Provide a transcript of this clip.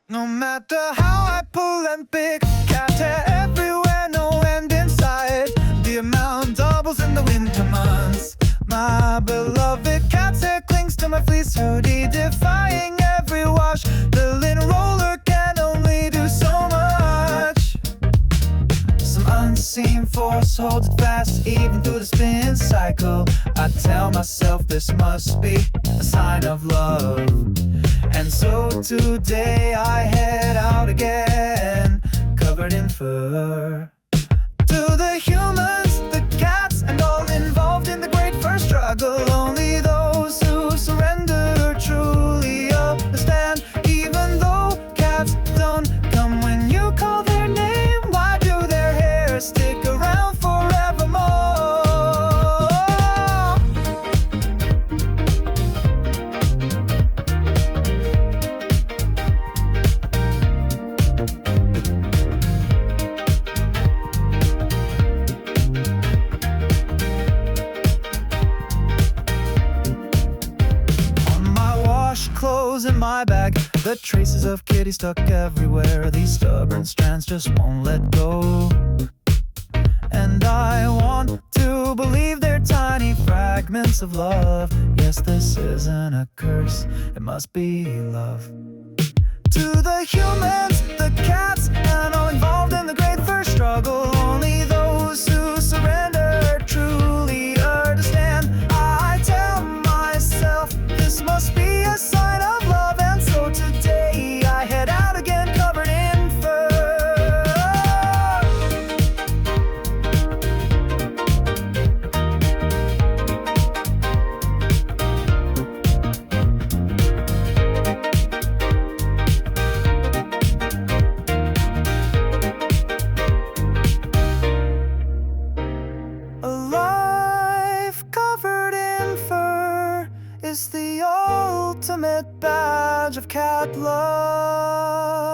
No matter how I pull and pick, cat hair everywhere, no end in sight. The amount doubles in the winter months. My beloved cat's hair clings to my fleece hoodie, defying every wash. The lint roller can only do so much. Some unseen force holds it fast, even through the spin cycle. I tell myself this must be a sign of love. And so today I head out again, covered in fur. To the humans, the cats, and all involved in the great fur struggle, only those who surrender truly understand. Even though cats don't come when you call their name, why do their hair stick around forevermore? Clothes in my bag, the traces of kitty stuck everywhere. These stubborn strands just won't let go. And I want to believe they're tiny fragments of love. Yes, this isn't a curse, it must be love. To the humans, the cats, and all involved in the great fur struggle, only those who surrender truly understand. I tell myself this must be a sign of love, and so today I head out again, covered in fur. A life covered in fur is the ultimate badge of cat love.